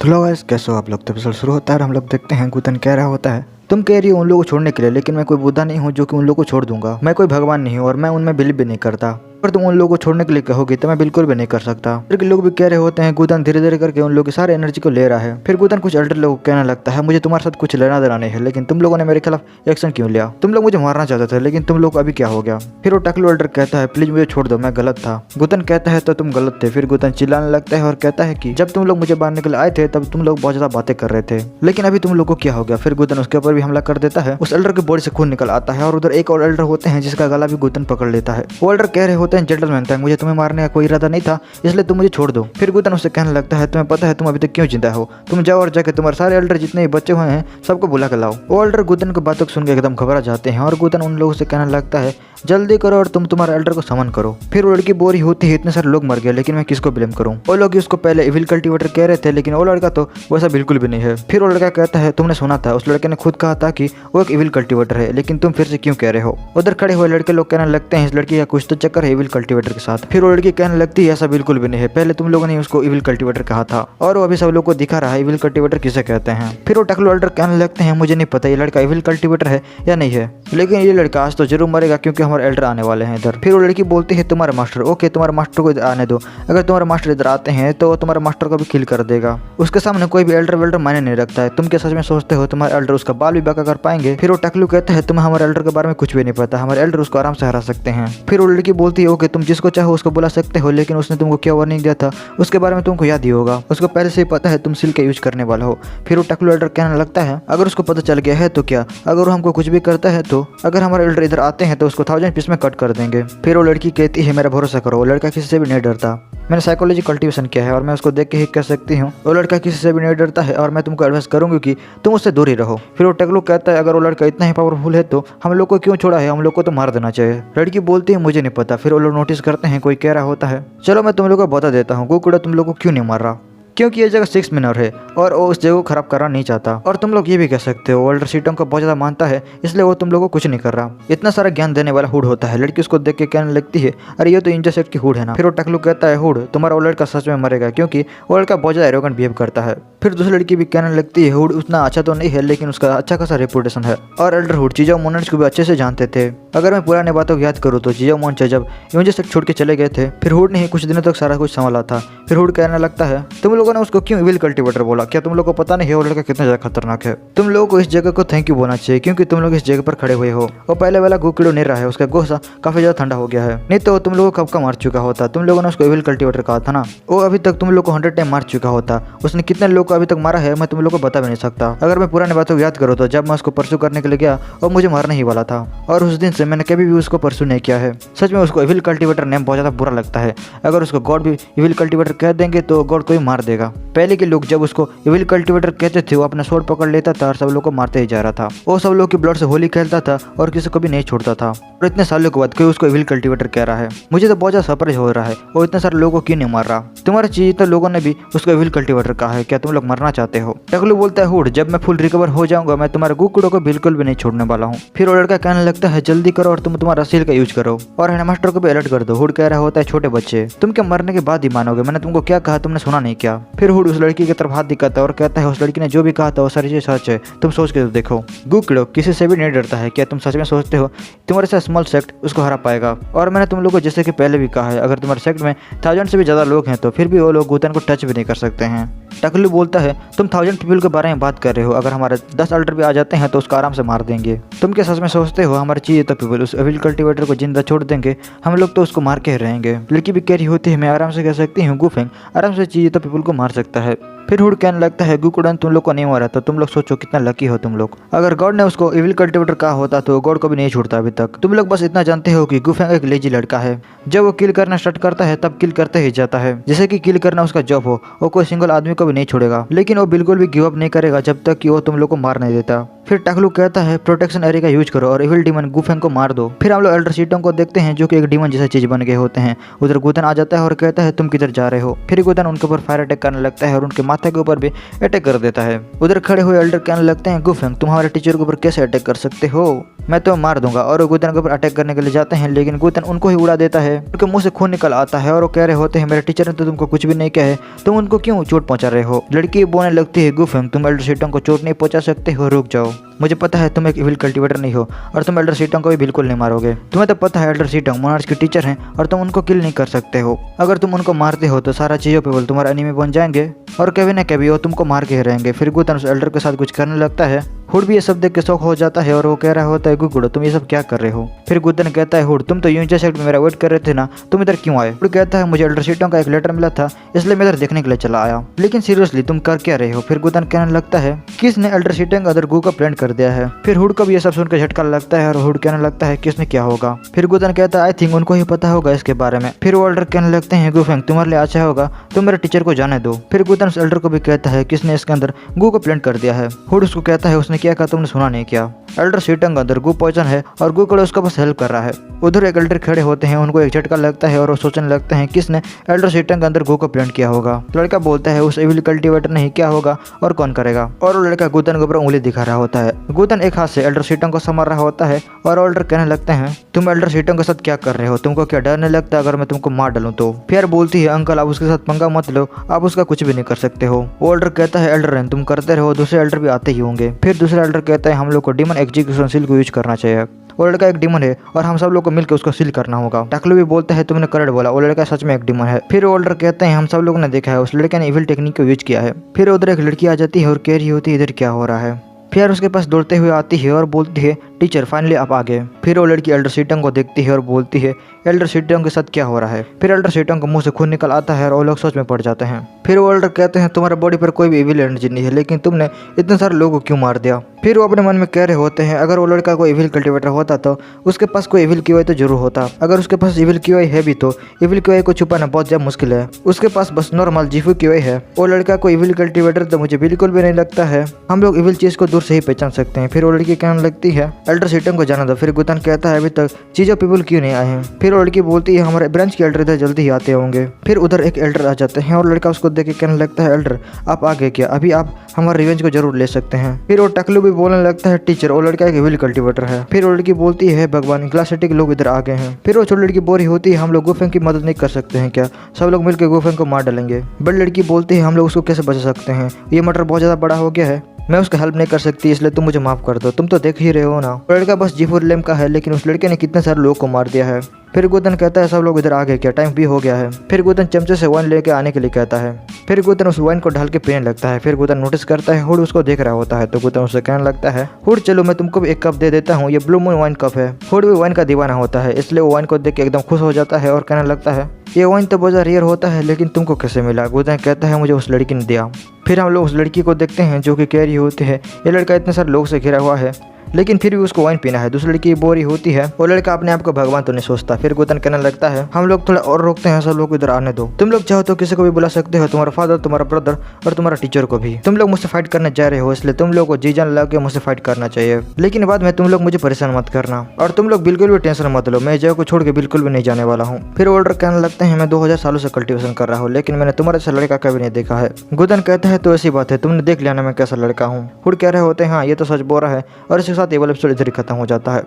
Hello guys, कैसे हो आप लोग। तो एपिसोड शुरू होता है और हम लोग देखते हैं गुतन कह रहा होता है तुम कह रही हो उन लोगों को छोड़ने के लिए, लेकिन मैं कोई बुद्धा नहीं हूँ जो कि उन लोगों को छोड़ दूंगा। मैं कोई भगवान नहीं हूँ और मैं उनमें बिलीव भी नहीं करता। अगर तुम उन लोगों को छोड़ने के लिए कहोगे तो मैं बिल्कुल भी नहीं कर सकता। फिर लोग भी कह रहे होते हैं गुतन धीरे धीरे करके उन लोगों की सारी एनर्जी को ले रहा है। फिर गुतन कुछ अल्टर लोग कहने लगता है मुझे तुम्हारे साथ कुछ लेना देना नहीं है, लेकिन तुम लोगों ने मेरे खिलाफ एक्शन क्यों लिया। तुम लोग मुझे मारना चाहते थे, लेकिन तुम लोग अभी क्या हो गया। फिर वो टकलू अल्टर कहता है प्लीज मुझे छोड़ दो, मैं गलत था। गुतन कहता है तो तुम गलत थे। फिर गुतन चिल्लाने लगता है और कहता है कि जब तुम लोग मुझे मारने के लिए आए थे तब तुम लोग बहुत ज्यादा बातें कर रहे थे, लेकिन अभी तुम लोग को क्या हो गया। फिर गुतन उसके ऊपर भी हमला कर देता है। उस अल्टर की बॉडी से खून निकल आता है और उधर एक और अल्टर होते हैं जिसका गला भी गुतन पकड़ लेता है। वो अल्टर कह रहे होते हैं जेंटलमैन था, मुझे तुम्हें मारने का कोई इरादा नहीं था, इसलिए तुम मुझे छोड़ दो। फिर गुतन उससे कहने लगता है तुम्हें पता है तुम अभी तक क्यों जिंदा हो, तुम जाओ और जाके तुम्हारे सारे अल्टर जितने भी बच्चे हुए हैं सबको बुला के लाओ। वो अल्टर गुतन की बातों को सुन के एकदम घबरा जाते हैं और गुतन उन लोगों से कहने लगता है जल्दी करो और तुम तुम्हारे अल्टर को समन करो। फिर वो लड़की बोरी होती है इतने सारे लोग मर गए, लेकिन मैं किसको ब्लेम करूं। वो लोग उसको पहले इविल कल्टीवेटर कह रहे थे, लेकिन वो लड़का तो वैसा बिल्कुल भी नहीं है। फिर वो लड़का कहता है तुमने सुना था, उस लड़के ने खुद कहा था कि वो एक इविल कल्टीवेटर है, लेकिन तुम फिर से क्यों कह रहे हो। उधर खड़े हुए लड़के लोग कहने लगते हैं इस लड़की का कुछ तो चक्कर है इविल कल्टीवेटर के साथ। फिर वो लड़की कहने लगती है ऐसा बिल्कुल भी नहीं है, पहले तुम लोगों ने उसको इविल कल्टीवेटर कहा था और वो अभी सब लोग को दिखा रहा है इविल कल्टीवेटर किसे कहते हैं। फिर वो टकलू अल्टर कहने लगते हैं मुझे नहीं पता ये लड़का इविल कल्टीवेटर है या नहीं है, लेकिन ये लड़का आज तो जरूर मरेगा क्योंकि हमारे एल्डर आने वाले हैं इधर। फिर वो लड़की बोलती है तुम्हारे मास्टर, ओके तुम्हारे मास्टर को इधर आने दो, अगर तुम्हारे मास्टर इधर आते हैं तो तुम्हारे मास्टर को भी किल कर देगा। उसके सामने कोई भी एल्डर वेल्डर मायने नहीं रखता है, तुम क्या सच में सोचते हो तुम्हारे एल्डर उसका बाल भी बाका कर पाएंगे। फिर वो टकलू कहता है तुम्हें हमारे एल्डर के बारे में कुछ भी नहीं पता, हमारे एल्डर उसको आराम से हरा सकते हैं। फिर वो लड़की बोलती है ओके तुम जिसको चाहो उसको बुला सकते हो, लेकिन उसने तुमको क्या वार्निंग दिया था उसके बारे में तुमको याद ही होगा, उसको पहले से ही पता है तुम सिल का यूज करने वाला हो। फिर वो टकलू एल्डर कहने लगता है अगर उसको पता चल गया है तो क्या, अगर वो हमको कुछ भी करता है तो अगर हमारे एल्डर इधर आते हैं तो उसको 1000 पीस में कट कर देंगे। फिर वो लड़की कहती है मेरा भरोसा करो, वो लड़का किसी से भी नहीं डरता, मैंने साइकोलॉजी कल्टीवेशन किया है और मैं उसको देख के ही कह सकती हूँ वो लड़का किसी से भी नहीं डरता है और मैं तुमको एडवाइस करूंगी कि तुम उससे दूर ही रहो। फिर वो टकलू कहता है अगर वो लड़का इतना ही पावरफुल है तो हम लोग को क्यों छोड़ा है, हम लोग को तो मार देना चाहिए। लड़की बोलती है मुझे नहीं पता। फिर वो लोग नोटिस करते हैं कोई कह रहा होता है चलो मैं तुम लोग को बता देता हूँ गोकुड़ा तुम लोग को क्यों नहीं मार रहा, क्योंकि ये जगह 6 मिनर है और वो उस जगह को खराब करना नहीं चाहता। और तुम लोग ये भी कह सकते हो वर्ल्ड सीटों को बहुत ज़्यादा मानता है इसलिए वो तुम लोगों को कुछ नहीं कर रहा। इतना सारा ज्ञान देने वाला हुड होता है। लड़की उसको देख के कहने लगती है अरे ये तो इंटरसेक्ट की हुड है ना। फिर वो टकलू कहता है हुड तुम्हारा वो लड़का सच में मरेगा क्योंकि वो लड़का बहुत ज़्यादा एरोगेंट बिहेव करता है। फिर दूसरी लड़की भी कहने लगती है हुड उतना अच्छा तो नहीं है, लेकिन उसका अच्छा खासा रेपुटेशन है और एल्डर हुड चीजाओ मोनेट्स को भी अच्छे से जानते थे। अगर मैं पुराने बातों को याद करूँ तो चीजाओ मोनेट्स जब इंटरसेक्ट छोड़ के चले गए थे फिर हुड ने ही कुछ दिनों तक सारा कुछ संभाला था। फिर हुड कहने लगता है तुम लोगों ने उसको क्यों इविल कल्टीवेटर बोला, क्या तुम लोग को पता नहीं है वो लड़का कितना ज्यादा खतरनाक है। तुम लोगों को इस जगह को थैंक यू बोलना चाहिए क्योंकि तुम लोग इस जगह पर खड़े हुए हो। वो पहले वाला गोकिड़ो नहीं रहा है, उसका गुस्सा काफी ज्यादा ठंडा हो गया है, नहीं तो तुम लोगों को कब का मार चुका होता। तुम लोगों ने उसको इविल कल्टीवेटर कहा था ना, वो अभी तक तुम लोग को 100 टाइम मार चुका होता। उसने कितने लोग को अभी तक मारा है मैं तुम लोग को बता भी नहीं सकता। अगर मैं पुराने बातों को याद करूँ तो जब मैं उसको परसू करने के लिए गया वो मुझे मारने ही वाला था और उस दिन से मैंने कभी भी उसको परसू नहीं किया है। सच में उसको इविल कल्टीवेटर नेम बहुत ज्यादा बुरा लगता है। अगर उसको गॉड भी इविल कल्टीवेटर कह देंगे तो गॉड को ही मार देगा। पहले के लोग जब उसको इविल कल्टीवेटर कहते थे वो अपना स्वॉर्ड पकड़ लेता था और सब लोग को मारते ही जा रहा था। वो सब लोग की ब्लड से होली खेलता था और किसी को भी नहीं छोड़ता था। और इतने सालों के बाद कोई उसको इविल कल्टीवेटर कह रहा है, मुझे तो बहुत ज्यादा सरप्राइज हो रहा है वो इतने सारे लोगों को क्यों नहीं मार रहा। तुम्हारे चीज तो लोगों ने भी उसको इविल कल्टीवेटर कहा है, क्या तुम लोग मरना चाहते हो। टकलू बोलता है हुड जब मैं फुल रिकवर हो जाऊंगा मैं तुम्हारे गोकुड़ो को बिल्कुल भी नहीं छोड़ने वाला हूँ। फिर वो लड़का कहने लगता है जल्दी करो और तुम तुम्हारा सील का यूज करो और हेडमास्टर को भी अलर्ट कर दो। हुड कह रहा होता है छोटे बच्चे तुम क्या मरने के बाद ही मानोगे, मैंने तुमको क्या कहा तुमने सुना नहीं क्या। फिर हुड उस लड़की की तरफ हाथ दिखाता है और कहता है उस लड़की ने जो भी कहा था वो सारी चीज सच है, तुम सोच के तो देखो। गोकुड़ो किसी से भी नहीं डरता है, क्या तुम सच में सोचते हो तुम्हारे साथ स्मॉल सेक्ट उसको हरा पाएगा। और मैंने तुम लोग को जैसे कि पहले भी कहा है अगर तुम्हारे सेक्ट में 1000 से भी ज्यादा लोग हैं तो फिर भी वो लोग गुतन को टच भी नहीं कर सकते हैं। टकलू बोलता है तुम 1000 पीपल के बारे में बात कर रहे हो, अगर हमारे 10 अल्टर भी आ जाते हैं तो उसको आराम से मार देंगे। तुम क्या सच में सोचते हो हमारे चाहिए तो पीपल उस इविल कल्टीवेटर को जिंदा छोड़ देंगे, हम लोग तो उसको मार के रहेंगे। लड़की भी कह रही होती है मैं आराम से कह सकती हूँ गुफेंग आराम से चाहिए तो पीपल को मार सकता है। फिर हुड कहने लगता है गोकुड़न तुम लोग को नहीं मारा तो तुम लोग सोचो कितना लकी हो तुम लोग। अगर गॉड ने उसको इविल कल्टीवेटर कहा होता तो गॉड को भी नहीं छोड़ता अभी तक। तुम लोग बस इतना जानते हो कि गुफेंग एक लेजी लड़का है, जब वो किल करना स्टार्ट करता है तब किल करते ही जाता है, जैसे कि किल करना उसका जॉब हो। वो कोई सिंगल आदमी को भी नहीं छोड़ेगा, लेकिन वो बिल्कुल भी गिव अप नहीं करेगा जब तक कि वो तुम लोग को मार नहीं देता। फिर टकलू कहता है प्रोटेक्शन एरिया का यूज करो और इविल डीमन गुफेंग को मार दो। फिर हम लोग एल्डर सीटों को देखते हैं जो कि एक डीमन जैसा चीज बन गए होते हैं। उधर गुतन आ जाता है और कहता है तुम किधर जा रहे हो। फिर गुतन उनके ऊपर फायर अटैक करने लगता है और उनके माथे के ऊपर भी अटैक कर देता है। उधर खड़े हुए एल्डर कहने लगते हैं गुफेंग तुम हमारे टीचर के ऊपर कैसे अटैक कर सकते हो, मैं तो मार दूंगा। और गुतन के ऊपर अटैक करने के लिए जाते हैं लेकिन गुतन उनको ही उड़ा देता है। उनके मुंह से खून निकल आता है और वो कह रहे होते हैं मेरे टीचर ने तो तुमको कुछ भी नहीं कहा है, तुम उनको क्यों चोट पहुंचा रहे हो। लड़की बोलने लगती है गुफेंग तुम एल्डर सीटों को चोट नहीं पहुंचा सकते हो, रुक जाओ। मुझे पता है तुम एक इविल कल्टीवेटर नहीं हो और तुम एल्डर सीटों को भी बिल्कुल नहीं मारोगे। तुम्हें तो पता है एल्डर सीटों मोनार्च के टीचर हैं और तुम उनको किल नहीं कर सकते हो। अगर तुम उनको मारते हो तो सारा चीज़ों पे बोल तुम्हारा एनिमी बन जाएंगे और कभी ना कभी वो तुमको मार के ही रहेंगे। फिर गुतन उस एल्डर के साथ कुछ करने लगता है। हुड भी ये सब देख के शौक हो जाता है और वो कह रहा होता है गुगुड़ो तुम ये सब क्या कर रहे हो। फिर गुतन कहता है हुड तुम तो यूनिवर्सिटी सेक्ट में मेरा वेट कर रहे थे ना, तुम इधर क्यों आए। हुड कहता है मुझे एल्डर सीटों का एक लेटर मिला था इसलिए मैं इधर देखने के लिए चला आया, लेकिन सीरियसली तुम कर क्या रहे हो। फिर गुतन कहने लगता है किसने एल्डर सीटों का अंदर गू का प्लान कर दिया है। फिर हुड को भी ये सब सुनकर झटका लगता है और हुड कहने लगता है किसने क्या होगा। फिर गुतन कहता है आई थिंक उनको ही पता होगा इसके बारे में। फिर वो एल्डर कहने लगते हैं गुफेंग तुम्हारे लिए अच्छा होगा तुम मेरे टीचर को जाने दो। फिर गुतन उस एल्डर को भी कहता है किसने इसके अंदर गू का प्लान कर दिया है। हुड उसको कहता है उसने क्या कहा तुमने सुना नहीं क्या। एल्डर सीटंग अंदर गू पॉइजन है और गू कड़े उसका बस हेल्प कर रहा है। उधर एक एल्डर खड़े होते हैं, उनको एक झटका लगता है और वो सोचने लगते हैं किसने एल्डर सीटंग अंदर गू का प्लांट किया होगा। लड़का बोलता है उस एविल कल्टीवेटर ने ही किया होगा और कौन करेगा। और वो लड़का गुतन के ऊपर उंगली दिखा रहा होता है। गुतन एक हाथ से एल्डर सीटंग को संभाल रहा होता है और एल्डर कहने लगते हैं तुम एल्डर सीटंग के साथ क्या कर रहे हो, तुमको क्या डर नहीं लगता अगर मैं तुमको मार डालूं तो। फिर बोलती है अंकल आप उसके साथ पंगा मत लो, आप उसका कुछ भी नहीं कर सकते हो। वो एल्डर कहता है एल्डर तुम करते रहो, दूसरे एल्डर भी आते ही होंगे। फिर दूसरा एल्डर कहता है हम लोग को डीमन एग्जीक्यूशन सील को यूज करना चाहिए। वो लड़का एक डीमन है और हम सब लोग को मिलकर उसको सील करना होगा। टकलू भी बोलता है तुमने करेक्ट बोला, वो लड़का सच में एक डीमन है। फिर वो एल्डर कहते हैं हम सब लोगों ने देखा है उस लड़के ने इविल टेक्निक को यूज किया है। फिर उधर एक लड़की आ जाती है और कह रही होती है इधर क्या हो रहा है। फिर उसके पास दौड़ते हुए आती है और बोलती है टीचर फाइनली आप आ गए। फिर वो लड़की एल्डर सीटंग को देखती है और बोलती है एल्डर सीटंग के साथ क्या हो रहा है। फिर एल्डर सीटंग को मुंह से खून निकल आता है और वो लोग सोच में पड़ जाते हैं। फिर वो एल्डर कहते हैं तुम्हारे बॉडी पर कोई भी इविल एनर्जी नहीं है लेकिन तुमने इतने सारे लोगों को क्यों मार दिया। फिर वो अपने मन में कह रहे होते हैं अगर वो लड़का कोई इविल कल्टीवेटर होता तो उसके पास कोई इविल क्यूआई तो जरूर होता, अगर उसके पास इविल क्यूआई है भी तो इविल क्यूआई को छुपाना बहुत ज्यादा मुश्किल है, उसके पास बस नॉर्मल जीफू क्यूआई है। वो लड़का कोई इविल कल्टीवेटर तो मुझे बिल्कुल भी नहीं लगता है, हम लोग इविल चीज को दूर से ही पहचान सकते हैं। फिर वो लड़की कहने लगती है एल्डर सीटंग को जाना दो। फिर गुतन कहता है अभी तक चीजों पीपल क्यों नहीं आए हैं। फिर वो लड़की बोलती है हमारे ब्रांच के एल्डर इधर जल्दी ही आते होंगे। फिर उधर एक एल्डर आ जाते हैं और लड़का उसको देख के कहने लगता है एल्डर आप आ गए क्या, अभी आप हमारे रिवेंज को जरूर ले सकते हैं। फिर वो टकलू भी बोलने लगता है टीचर वो लड़का एक इविल कल्टीवेटर है। फिर वो लड़की बोलती है भगवान क्लास सिटी के लोग इधर आ गए हैं। फिर वो छोटी लड़की बोरी होती है हम लोग गुफेंग की मदद नहीं कर सकते हैं क्या, सब लोग मिलकर गुफेंग को मार डालेंगे। बड़ी लड़की बोलती है हम लोग उसको कैसे बचा सकते हैं, ये मटर बहुत ज्यादा बड़ा हो गया है, मैं उसका हेल्प नहीं कर सकती इसलिए तुम मुझे माफ कर दो, तुम तो देख ही रहे हो ना। लड़का बस जीफोर लेम का है लेकिन उस लड़के ने कितने सारे लोगों को मार दिया है। फिर गुतन कहता है सब लोग इधर आ गए क्या, टाइम भी हो गया है। फिर गुतन चमचे से वाइन लेके आने के लिए कहता है। फिर गुतन उस वाइन को ढाल के पीने लगता है। फिर गुतन नोटिस करता है हुड उसको देख रहा होता है तो गुतन उससे कहने लगता है हुड चलो मैं तुमको भी एक कप दे देता हूँ, ये ब्लू मून वाइन कप है। हुड भी वाइन का दीवाना होता है इसलिए वो वाइन को देख के एकदम खुश हो जाता है और कहने लगता है ये वाइन तो बहुत रेयर होता है लेकिन तुमको कैसे मिला। गुतन कहता है मुझे उस लड़की ने दिया। फिर हम लोग उस लड़की को देखते हैं जो कि कह रही होती है ये लड़का इतने सारे लोग से घिरा हुआ है लेकिन फिर भी उसको वाइन पीना है। दूसरी लड़की बोरी होती है, वो लड़का अपने आप को भगवान तो नहीं सोचता। फिर गुतन कहने लगता है हम लोग थोड़ा और रोकते हैं, सब लोग इधर आने दो, तुम लोग चाहो तो किसी को भी बुला सकते हो, तुम्हारा फादर, तुम्हारा ब्रदर और तुम्हारा टीचर को भी। तुम लोग मुझसे फाइट करने जा रहे हो इसलिए तुम लोग को जी जान लगा के मुझसे फाइट करना चाहिए, लेकिन बाद में तुम लोग मुझे परेशान मत करना और तुम लोग बिल्कुल भी टेंशन मत लो, मैं जगह को छोड़ के बिल्कुल भी नहीं जाने वाला हूँ। फिर ऑर्डर कहने लगते हैं मैं 2000 सालों से कल्टीवेशन कर रहा हूँ लेकिन मैंने तुम्हारे जैसा लड़का कभी नहीं देखा है। गुतन कहता है तो ऐसी बात है, तुमने देख लिया ना मैं कैसा लड़का हूँ। हुड कह रहे होते हैं हाँ ये तो सच बोल रहा है और इसके साथ ये वाला एपिसोड इधर खत्म हो जाता है।